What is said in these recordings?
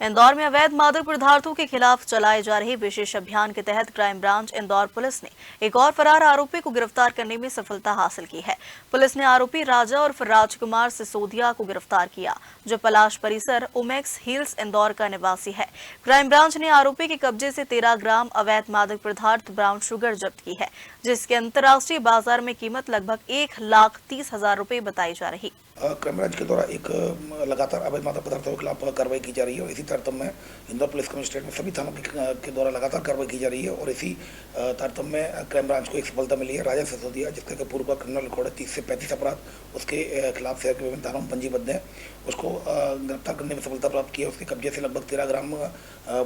इंदौर में अवैध मादक पदार्थों के खिलाफ चलाए जा रहे विशेष अभियान के तहत क्राइम ब्रांच इंदौर पुलिस ने एक और फरार आरोपी को गिरफ्तार करने में सफलता हासिल की है। पुलिस ने आरोपी राजा उर्फ राजकुमार सिसोदिया को गिरफ्तार किया, जो पलाश परिसर ओमेक्स हिल्स इंदौर का निवासी है। क्राइम ब्रांच ने आरोपी के कब्जे से 13 ग्राम अवैध मादक पदार्थ ब्राउन शुगर जब्त की है, जिसकी अंतर्राष्ट्रीय बाजार में कीमत लगभग 1,30,000 रुपए बताई जा रही। क्राइम ब्रांच के द्वारा एक लगातार अवैध मादक पदार्थों के खिलाफ कार्रवाई की जा रही है और इसी तारतम्य में इंदौर पुलिस कमिश्नरेट में सभी थानों के द्वारा लगातार कार्रवाई की जा रही है और इसी तारतम्य में क्राइम ब्रांच को एक सफलता मिली है। राजा सिसोदिया, जिसका पूर्व का क्रिमिनल रिकॉर्ड है, 30 से 35 अपराध उसके खिलाफ शहर के विभिन्न थानों में पंजीबद्ध है, उसको गिरफ्तार करने में सफलता प्राप्त की है। उसके कब्जे से लगभग 13 ग्राम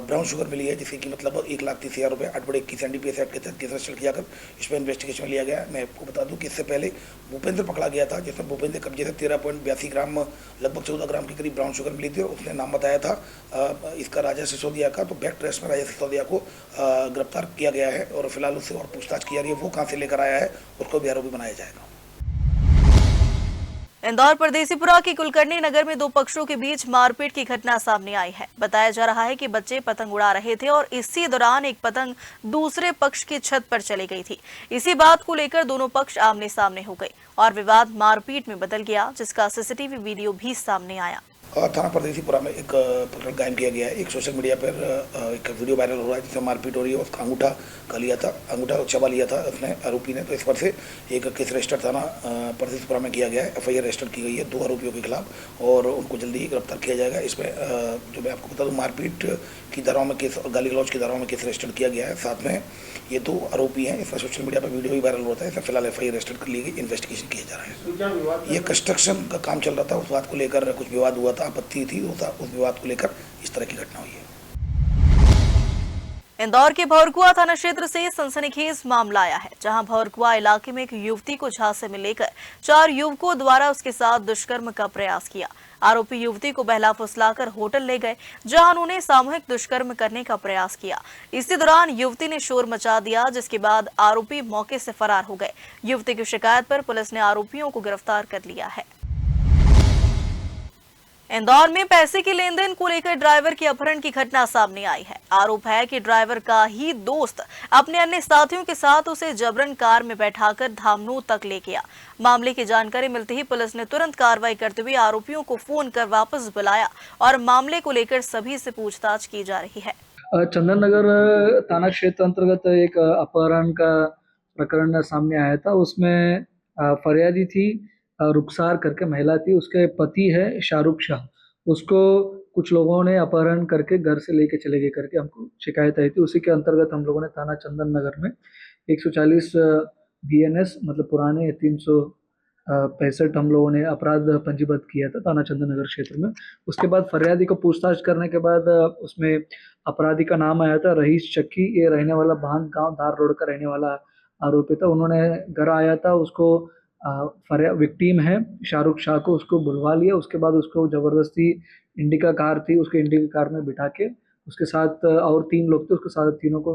ब्राउन शुगर मिली है, जिसकी कीमत लगभग 1,30,000 रुपये 8/21 NDPS एक्ट के तहत केस रजिस्टर किया कर इसमें इन्वेस्टिगेशन में लिया गया है। मैं आपको बता दूं कि इससे पहले भूपेंद्र पकड़ा गया था, जिसमें भूपेंद्र के कब्जे से 13.82 ग्राम लगभग 14 ग्राम के करीब ब्राउन शुगर मिली थी और उसने नाम बताया था इसका राजा सिसोदिया का। तो बैक ट्रेस में राजा सिसोदिया को गिरफ्तार किया गया है और फिलहाल उससे और पूछताछ की जा रही है, वो कहाँ से लेकर आया है उसको भी आरोपी बनाया जाएगा। इंदौर परदेसीपुरा के कुलकर्णी नगर में दो पक्षों के बीच मारपीट की घटना सामने आई है। बताया जा रहा है कि बच्चे पतंग उड़ा रहे थे और इसी दौरान एक पतंग दूसरे पक्ष की छत पर चली गई थी। इसी बात को लेकर दोनों पक्ष आमने सामने हो गए और विवाद मारपीट में बदल गया, जिसका सीसीटीवी वीडियो भी सामने आया। थाना परदेसीपुरा में एक प्रकरण कायम किया गया है। एक सोशल मीडिया पर एक वीडियो वायरल हो रहा है जिसमें मारपीट हो रही है। उसका अंगूठा का लिया था, अंगूठा चबा लिया था उसने आरोपी ने। तो इस पर से एक केस रजिस्टर थाना परदेसीपुरा में किया गया है। FIR रजिस्टर की गई है 2 आरोपियों के खिलाफ और उनको जल्दी ही गिरफ्तार किया जाएगा। इसमें जो मैं आपको बता दूँ, मारपीट की धाराओं में केस और गाली गलौज की धाराओं में केस रजिस्टर किया गया है। साथ में ये 2 आरोपी हैं। इसमें सोशल मीडिया पर वीडियो भी वायरल होता है। इसमें फिलहाल FIR रजिस्टर कर ली गई, इन्वेस्टिगेशन किया जा रहा है। ये कंस्ट्रक्शन का काम चल रहा था, उस बात को लेकर कुछ विवाद हुआ था, आपत्ति थी, उस विवाद को लेकर इस तरह की घटना हुई है। इंदौर के भौरकुआ थाना क्षेत्र से सनसनीखेज मामला आया है, जहां भौरकुआ इलाके में एक युवती को झांसे में लेकर 4 युवकों द्वारा उसके साथ दुष्कर्म का प्रयास किया। आरोपी युवती को बहला फुसलाकर होटल ले गए, जहां उन्होंने सामूहिक दुष्कर्म करने का प्रयास किया। इसी दौरान युवती ने शोर मचा दिया, जिसके बाद आरोपी मौके से फरार हो गए। युवती की शिकायत पर पुलिस ने आरोपियों को गिरफ्तार कर लिया है। इंदौर में पैसे के लेन देन को लेकर ड्राइवर की अपहरण की घटना सामने आई है। आरोप है कि ड्राइवर का ही दोस्त अपने अन्य साथियों के साथ उसे जबरन कार में बैठाकर धामनू तक ले गया। मामले की जानकारी मिलते ही पुलिस ने तुरंत कार्रवाई करते हुए आरोपियों को फोन कर वापस बुलाया और मामले को लेकर सभी से पूछताछ की जा रही है। चंदन नगर थाना क्षेत्र अंतर्गत एक अपहरण का प्रकरण सामने आया था। उसमें फरियादी थी रुखसार करके महिला थी, उसके पति है शाहरुख शाह। उसको कुछ लोगों ने अपहरण करके घर से लेके चले गए करके हमको शिकायत आई थी। उसी के अंतर्गत हम लोगों ने थाना चंदन नगर में 140 BNS मतलब पुराने 365 हम लोगों ने अपराध पंजीबद्ध किया था थाना चंदन नगर क्षेत्र में। उसके बाद फरियादी को पूछताछ करने के बाद उसमें अपराधी का नाम आया था रईस चक्की। ये रहने वाला भान गांव धार रोड का रहने वाला आरोपी था। उन्होंने घर आया था, उसको विक्टिम है शाहरुख शाह को उसको बुलवा लिया। उसके बाद उसको जबरदस्ती इंडिका कार थी, उसके इंडिका कार में बिठा के उसके साथ और 3 लोग थे, उसके साथ तीनों को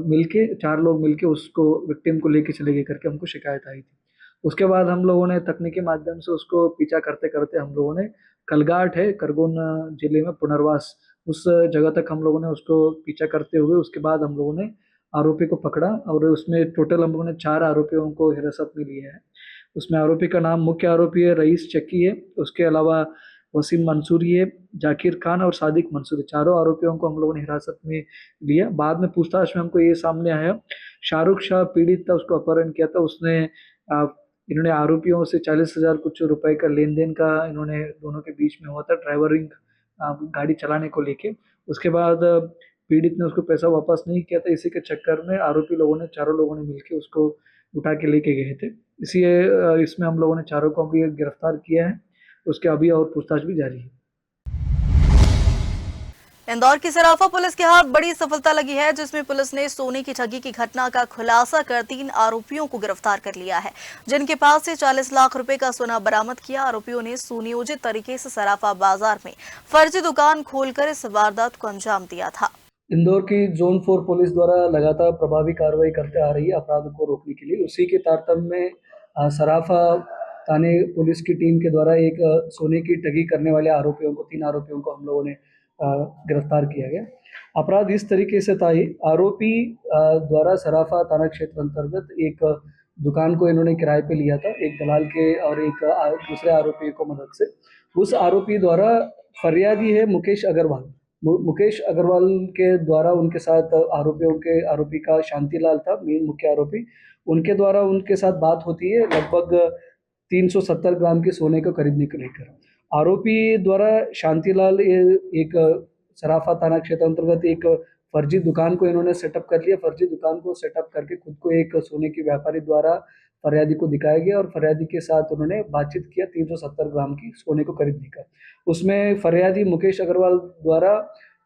मिलके 4 लोग मिलके उसको विक्टिम को लेके चले गए करके हमको शिकायत आई थी। उसके बाद हम लोगों ने तकनीकी माध्यम से उसको पीछा करते करते हम लोगों ने कलगाट है खरगोन जिले में पुनर्वास, उस जगह तक हम लोगों ने उसको पीछा करते हुए उसके बाद हम लोगों ने आरोपी को पकड़ा और उसमें टोटल हम लोगों ने 4 आरोपियों को हिरासत में लिया है। उसमें आरोपी का नाम मुख्य आरोपी है रईस चक्की है, उसके अलावा वसीम मंसूरी है, जाकिर खान और सादिक मंसूरी, चारों आरोपियों को हम लोगों ने हिरासत में लिया। बाद में पूछताछ में हमको ये सामने आया शाहरुख शाह पीड़ित था, उसको अपहरण किया था। उसने इन्होंने आरोपियों से 40,000 कुछ रुपए का लेन देन का इन्होंने दोनों के बीच में हुआ था ड्राइवरिंग गाड़ी चलाने को लेके। उसके बाद पीड़ित ने उसको पैसा वापस नहीं किया था। इसी के चक्कर में आरोपी लोगों ने, चारों लोगों ने मिलकर उसको उठा के लेके गए थे। इसमें हम लोगों ने चारों को भी गिरफ्तार किया है। उसके अभी और पूछताछ भी जारी है। इंदौर की सराफा पुलिस के हाथ बड़ी सफलता लगी है, जिसमें पुलिस ने सोने की ठगी की घटना का खुलासा कर 3 आरोपियों को गिरफ्तार कर लिया है, जिनके पास से 40 लाख रुपए का सोना बरामद किया। आरोपियों ने सुनियोजित तरीके से सराफा बाजार में फर्जी दुकान खोलकर इस वारदात को अंजाम दिया था। इंदौर की जोन 4 पुलिस द्वारा लगातार प्रभावी कार्रवाई करते आ रही है अपराध को रोकने के लिए। उसी के तारतम्य में सराफा थाने पुलिस की टीम के द्वारा एक सोने की ठगी करने वाले आरोपियों को, 3 आरोपियों को हम लोगों ने गिरफ्तार किया गया। अपराध इस तरीके से था, ही आरोपी द्वारा सराफा थाना क्षेत्र अंतर्गत एक दुकान को इन्होंने किराए पे लिया था, एक दलाल के और एक दूसरे आरोपी को मदद से। उस आरोपी द्वारा, फरियादी है मुकेश अग्रवाल, मुकेश अग्रवाल के द्वारा उनके साथ आरोपी का शांतिलाल था मेन मुख्य आरोपी, उनके द्वारा उनके साथ बात होती है लगभग 370 ग्राम के सोने को खरीदने को लेकर। आरोपी द्वारा शांतिलाल एक सराफा थाना क्षेत्र अंतर्गत एक फर्जी दुकान को इन्होंने सेटअप कर लिया। फर्जी दुकान को सेटअप करके खुद को एक सोने के व्यापारी द्वारा फरियादी को दिखाया गया और फरियादी के साथ उन्होंने बातचीत किया 370 ग्राम की सोने को खरीदने का। उसमें फरियादी मुकेश अग्रवाल द्वारा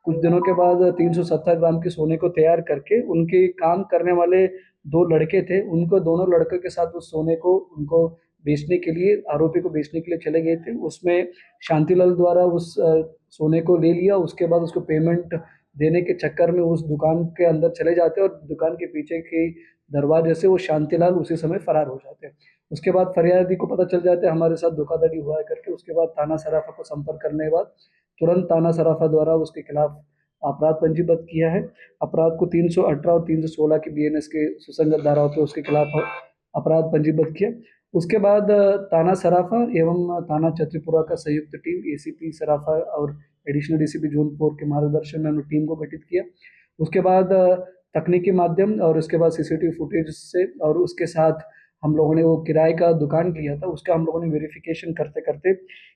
कुछ दिनों के बाद 370 ग्राम के सोने को तैयार करके उनके काम करने वाले 2 लड़के थे, उनको दोनों लड़कों के साथ उस सोने को उनको बेचने के लिए, आरोपी को बेचने के लिए चले गए थे। उसमें शांतिलाल द्वारा उस सोने को ले लिया, उसके बाद उसको पेमेंट देने के चक्कर में उस दुकान के अंदर चले जाते और दुकान के पीछे के दरवाजे से वो शांतिलाल उसी समय फरार हो जाते हैं। उसके बाद फरियादी को पता चल जाता है हमारे साथ धोखाधड़ी हुआ है करके। उसके बाद थाना सराफा को संपर्क करने के बाद तुरंत थाना सराफा द्वारा उसके खिलाफ अपराध पंजीबद्ध किया है। अपराध को 318 और 316 की BNS के सुसंगत धाराओं पे उसके खिलाफ अपराध पंजीबद्ध किया। उसके बाद थाना सराफा एवं थाना छतरीपुरा का संयुक्त टीम ACP सराफा और एडिशनल DCP जोन 4 के मार्गदर्शन में हमने टीम को गठित किया। उसके बाद तकनीकी माध्यम और उसके बाद CCTV फुटेज से और उसके साथ हम लोगों ने वो किराए का दुकान लिया था, उसका हम लोगों ने वेरिफिकेशन करते करते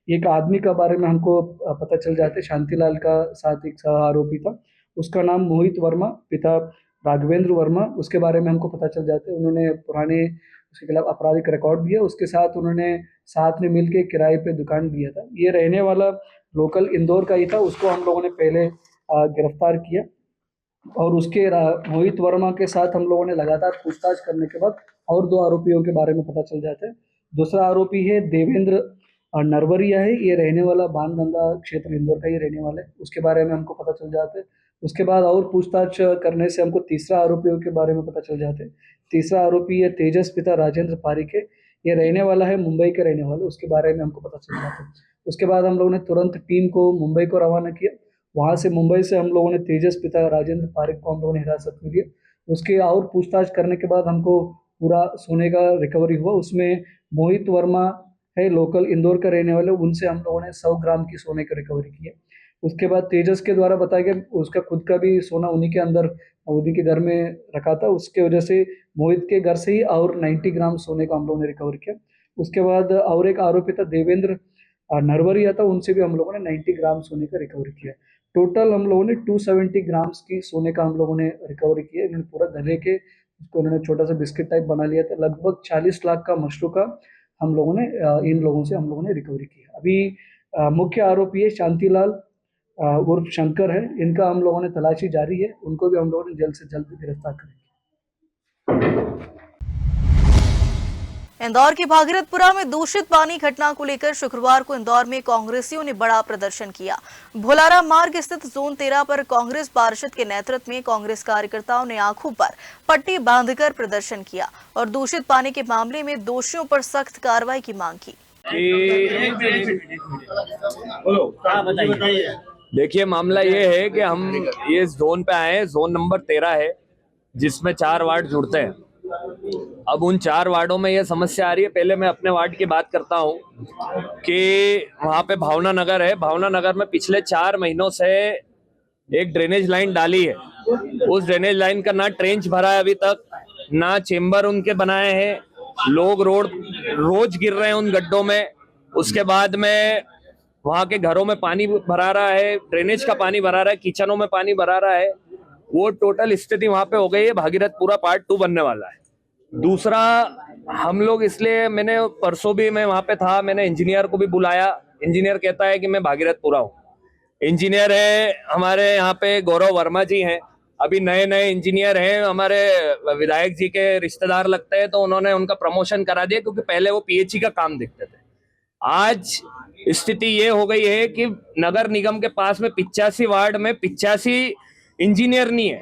एक आदमी का बारे में हमको पता चल जाते, शांतिलाल का साथ एक सह आरोपी था, उसका नाम मोहित वर्मा, पिता राघवेंद्र वर्मा, उसके बारे में हमको पता चल जाते। उन्होंने पुराने उसके खिलाफ आपराधिक रिकॉर्ड भी है। उसके साथ उन्होंने साथ में मिलके किराए पे दुकान लिया था। ये रहने वाला लोकल इंदौर का ही था, उसको हम लोगों ने पहले गिरफ्तार किया और उसके मोहित वर्मा के साथ हम लोगों ने लगातार पूछताछ करने के बाद और 2 आरोपियों के बारे में पता चल जाता है। दूसरा आरोपी है देवेंद्र नरवरिया है, ये रहने वाला बाणगंगा क्षेत्र इंदौर का ही रहने वाला है, उसके बारे में हमको पता चल जाता है। उसके बाद और पूछताछ करने से हमको तीसरा आरोपियों के बारे में पता चल जाते हैं। तीसरा आरोपी है तेजस पिता राजेंद्र पारिक है, ये रहने वाला है मुंबई के रहने वाले, उसके बारे में हमको पता चल जाता है। उसके बाद हम लोगों ने तुरंत टीम को मुंबई को रवाना किया। वहाँ से मुंबई से हम लोगों ने तेजस पिता राजेंद्र पारिक को हम लोगों ने हिरासत में लिया। उसके और पूछताछ करने के बाद हमको पूरा सोने का रिकवरी हुआ। उसमें मोहित वर्मा है लोकल इंदौर का रहने वाले, उनसे हम लोगों ने 100 ग्राम की सोने का रिकवरी किया। उसके बाद तेजस के द्वारा बताया गया उसका खुद का भी सोना उन्हीं के अंदर उन्हीं के घर में रखा था, उसके वजह से मोहित के घर से ही और 90 ग्राम सोने को हम लोगों ने रिकवर किया। उसके बाद और एक आरोपी था देवेंद्र नरवरिया था, उनसे भी हम लोगों ने 90 ग्राम सोने का रिकवरी किया। टोटल हम लोगों ने 270 ग्राम्स की सोने का हम लोगों ने रिकवरी किया। इन्होंने पूरा घर लेके उसको उन्होंने छोटा सा बिस्किट टाइप बना लिया था। लगभग 40 लाख का मशरूका हम लोगों ने इन लोगों से हम लोगों ने रिकवरी किया। अभी मुख्य आरोपी है शांतिलाल उर्फ शंकर है, इनका हम लोगों ने तलाशी जारी है, उनको भी हम लोगों ने जल्द से जल्द गिरफ्तार करेंगे। इंदौर के भागीरथपुरा में दूषित पानी घटना को लेकर शुक्रवार को इंदौर में कांग्रेसियों ने बड़ा प्रदर्शन किया। भोलारा मार्ग स्थित जोन 13 पर कांग्रेस पार्षद के नेतृत्व में कांग्रेस कार्यकर्ताओं ने आंखों पर पट्टी बांधकर प्रदर्शन किया और दूषित पानी के मामले में दोषियों पर सख्त कार्रवाई की मांग की। देखिए, मामला ये है कि हम ये जोन पे आए, जोन नंबर 13 है जिसमें 4 वार्ड जुड़ते हैं। अब उन 4 वार्डों में ये समस्या आ रही है। पहले मैं अपने वार्ड की बात करता हूँ कि वहाँ पे भावना नगर है। भावना नगर में पिछले 4 महीनों से एक ड्रेनेज लाइन डाली है। उस ड्रेनेज लाइन का ना ट्रेंच भरा है अभी तक, ना चेम्बर उनके बनाए हैं। लोग रोज गिर रहे हैं उन गड्ढों में। उसके बाद में वहाँ के घरों में पानी भरा रहा है, ड्रेनेज का पानी भरा रहा है, किचनों में पानी भरा रहा है। वो टोटल स्थिति वहाँ पे हो गई है। भागीरथपुरा पार्ट 2 बनने वाला है। दूसरा, हम लोग इसलिए मैंने परसों भी मैं वहाँ पे था, मैंने इंजीनियर को भी बुलाया। इंजीनियर कहता है कि मैं भागीरथपुरा हूँ। इंजीनियर है हमारे यहाँ पे गौरव वर्मा जी हैं, अभी नए नए इंजीनियर हैं, हमारे विधायक जी के रिश्तेदार लगते हैं, तो उन्होंने उनका प्रमोशन करा दिया क्योंकि पहले वो PHE का काम देखते थे। आज स्थिति ये हो गई है कि नगर निगम के पास में 85 वार्ड में 85 इंजीनियर नहीं है।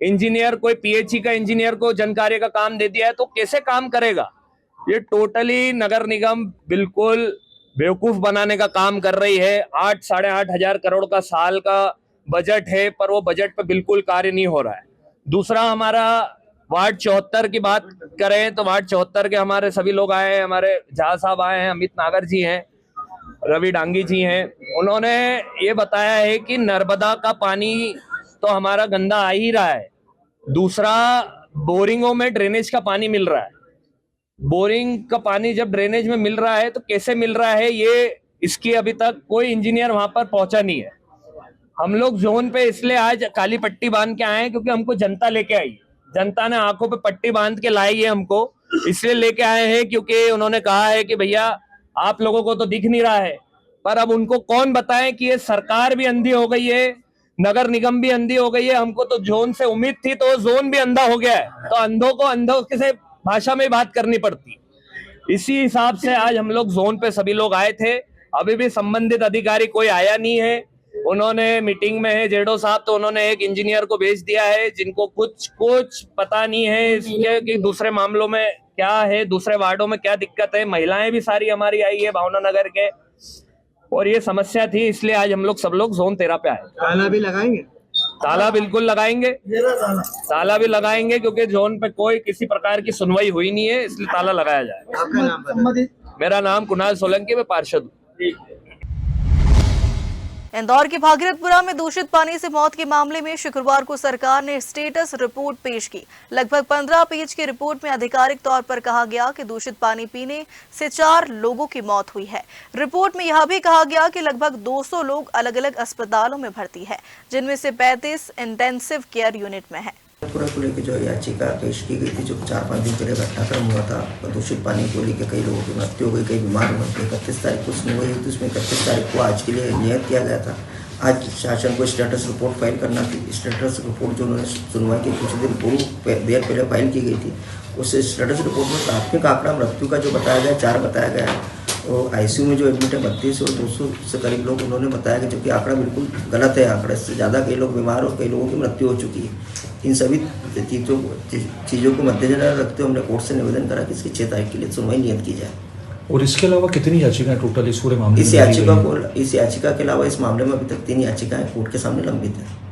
इंजीनियर कोई PHE का इंजीनियर को जनकार्य का काम दे दिया है तो कैसे काम करेगा? ये टोटली नगर निगम बिल्कुल बेवकूफ बनाने का काम कर रही है। 8-8.5 करोड़ का साल का बजट है, पर वो बजट पे बिल्कुल कार्य नहीं हो रहा है। दूसरा, हमारा वार्ड 74 की बात करें तो वार्ड 74 के हमारे सभी लोग आए हैं, हमारे झा साहब आए हैं, अमित नागर जी हैं, रवि डांगी जी हैं। उन्होंने ये बताया है कि नर्मदा का पानी तो हमारा गंदा आ ही रहा है, दूसरा बोरिंगों में ड्रेनेज का पानी मिल रहा है। बोरिंग का पानी जब ड्रेनेज में मिल रहा है तो कैसे मिल रहा है, ये इसकी अभी तक कोई इंजीनियर वहां पर पहुंचा नहीं है। हम लोग जोन पे इसलिए आज काली पट्टी बांध के आए हैं क्योंकि हमको जनता लेके आई, जनता ने आंखों पे पट्टी बांध के लाई है हमको, इसलिए लेके आए हैं क्योंकि उन्होंने कहा है कि भैया आप लोगों को तो दिख नहीं रहा है। पर अब उनको कौन बताए कि ये सरकार भी अंधी हो गई है, नगर निगम भी अंधी हो गई है। हमको तो जोन से उम्मीद थी, तो जोन भी अंधा हो गया है, तो अंधों को अंधों से भाषा में बात करनी पड़ती। इसी हिसाब से आज हम लोग जोन पे सभी लोग आए थे। अभी भी संबंधित अधिकारी कोई आया नहीं है। उन्होंने मीटिंग में है जेडो साहब, तो उन्होंने एक इंजीनियर को भेज दिया है जिनको कुछ पता नहीं है इसके कि दूसरे मामलों में क्या है, दूसरे वार्डों में क्या दिक्कत है। महिलाएं भी सारी हमारी आई है भावना नगर के, और ये समस्या थी, इसलिए आज हम लोग सब लोग जोन 13 पे आए। ताला भी लगाएंगे? ताला बिल्कुल लगाएंगे, ताला भी लगाएंगे क्योंकि जोन पे कोई किसी प्रकार की सुनवाई हुई नहीं है, इसलिए ताला लगाया जाए। आपका नाम बताइए। मेरा नाम कुणाल सोलंकी, मैं पार्षद हूँ। इंदौर के भागीरथपुरा में दूषित पानी से मौत के मामले में शुक्रवार को सरकार ने स्टेटस रिपोर्ट पेश की। लगभग 15 पेज की रिपोर्ट में आधिकारिक तौर पर कहा गया कि दूषित पानी पीने से 4 लोगों की मौत हुई है। रिपोर्ट में यह भी कहा गया कि लगभग 200 लोग अलग अलग अस्पतालों में भर्ती है, जिनमें से 35 इंटेंसिव केयर यूनिट में है। पूरा को लेकर जो याचिका पेश की गई थी, जो 4-5 दिन पहले घटनाक्रम हुआ था, दूषित पानी को लेकर कई लोगों की मृत्यु हो गई, कई बीमार हुए थे। 31 तारीख को सुनवाई हुई थी, उसमें 31 तारीख को आज के लिए नियत किया गया था। आज शासन को स्टेटस रिपोर्ट फाइल करना थी। स्टेटस रिपोर्ट जो उन्होंने सुनवाई के कुछ दिन देर पहले फाइल की गई थी, उस स्टेटस रिपोर्ट में प्राथमिक आंकड़ा मृत्यु का जो बताया गया 4 बताया गया है, और आईसीयू में जो एडमिट है 32 और 200 से करीब लोग उन्होंने बताया कि जो कि आंकड़ा बिल्कुल गलत है। आंकड़े से ज़्यादा कई लोग बीमार और कई लोगों की मृत्यु हो चुकी है। इन सभी चीज़ों को मद्देनजर रखते हुए हमने कोर्ट से निवेदन करा कि इसकी 6 तारीख के लिए सुनवाई नियत की जाए। और इसके अलावा कितनी याचिकाएं टोटल इस पूरे मामले में? इस याचिका के अलावा इस मामले में अभी तक 3 याचिकाएं कोर्ट के सामने लंबित है।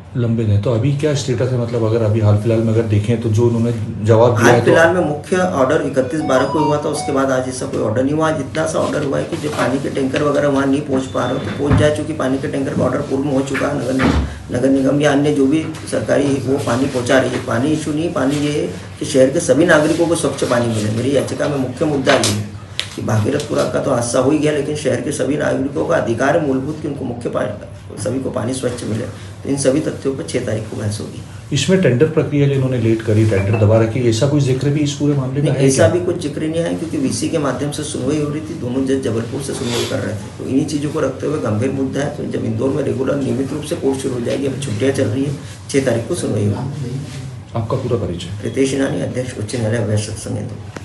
तो अभी क्या स्टेटस है, मतलब अगर अभी हाल फिलहाल में अगर देखें तो जो उन्होंने जवाब दिया हाल है, फिलहाल में मुख्य ऑर्डर 31/12 को हुआ था, उसके बाद आज ऐसा कोई ऑर्डर नहीं हुआ। आज इतना सा ऑर्डर हुआ है कि जो पानी के टैंकर वगैरह वहाँ नहीं पहुँच पा रहे हो तो पहुँच जाए, चूँकि पानी के टैंकर का ऑर्डर पूर्ण हो चुका है। नगर निगम या अन्य जो भी सरकारी वो पानी पहुँचा रही है। पानी इशू नहीं, पानी ये है कि शहर के सभी नागरिकों को स्वच्छ पानी मिले। मेरी याचिका में मुख्य मुद्दा ये है कि भागीरथपुरा का तो हादसा हो ही गया, लेकिन शहर के सभी नागरिकों का अधिकार है मूलभूत कि उनको मुख्य पानी, सभी को पानी स्वच्छ मिले। तो इन सभी तथ्यों पर 6 तारीख को बहस होगी। इसमें टेंडर प्रक्रिया जो इन्होंने लेट करी, टेंडर दबा रखी, ऐसा कोई जिक्र भी इस पूरे मामले में है? ऐसा भी कुछ जिक्र नहीं है, क्योंकि वीसी के माध्यम से सुनवाई हो रही थी। दोनों जज जबलपुर से सुनवाई कर रहे थे, तो इन्हीं चीज़ों को रखते हुए गंभीर मुद्दा है। तो जब इंदौर में रेगुलर नियमित रूप से कोर्ट शुरू हो जाएगी, अब छुट्टियाँ चल रही है, 6 तारीख को सुनवाई होगी। आपका पूरा परिचय? रितेश ईनानी, अध्यक्ष उच्च न्यायालय अभय सत्संग।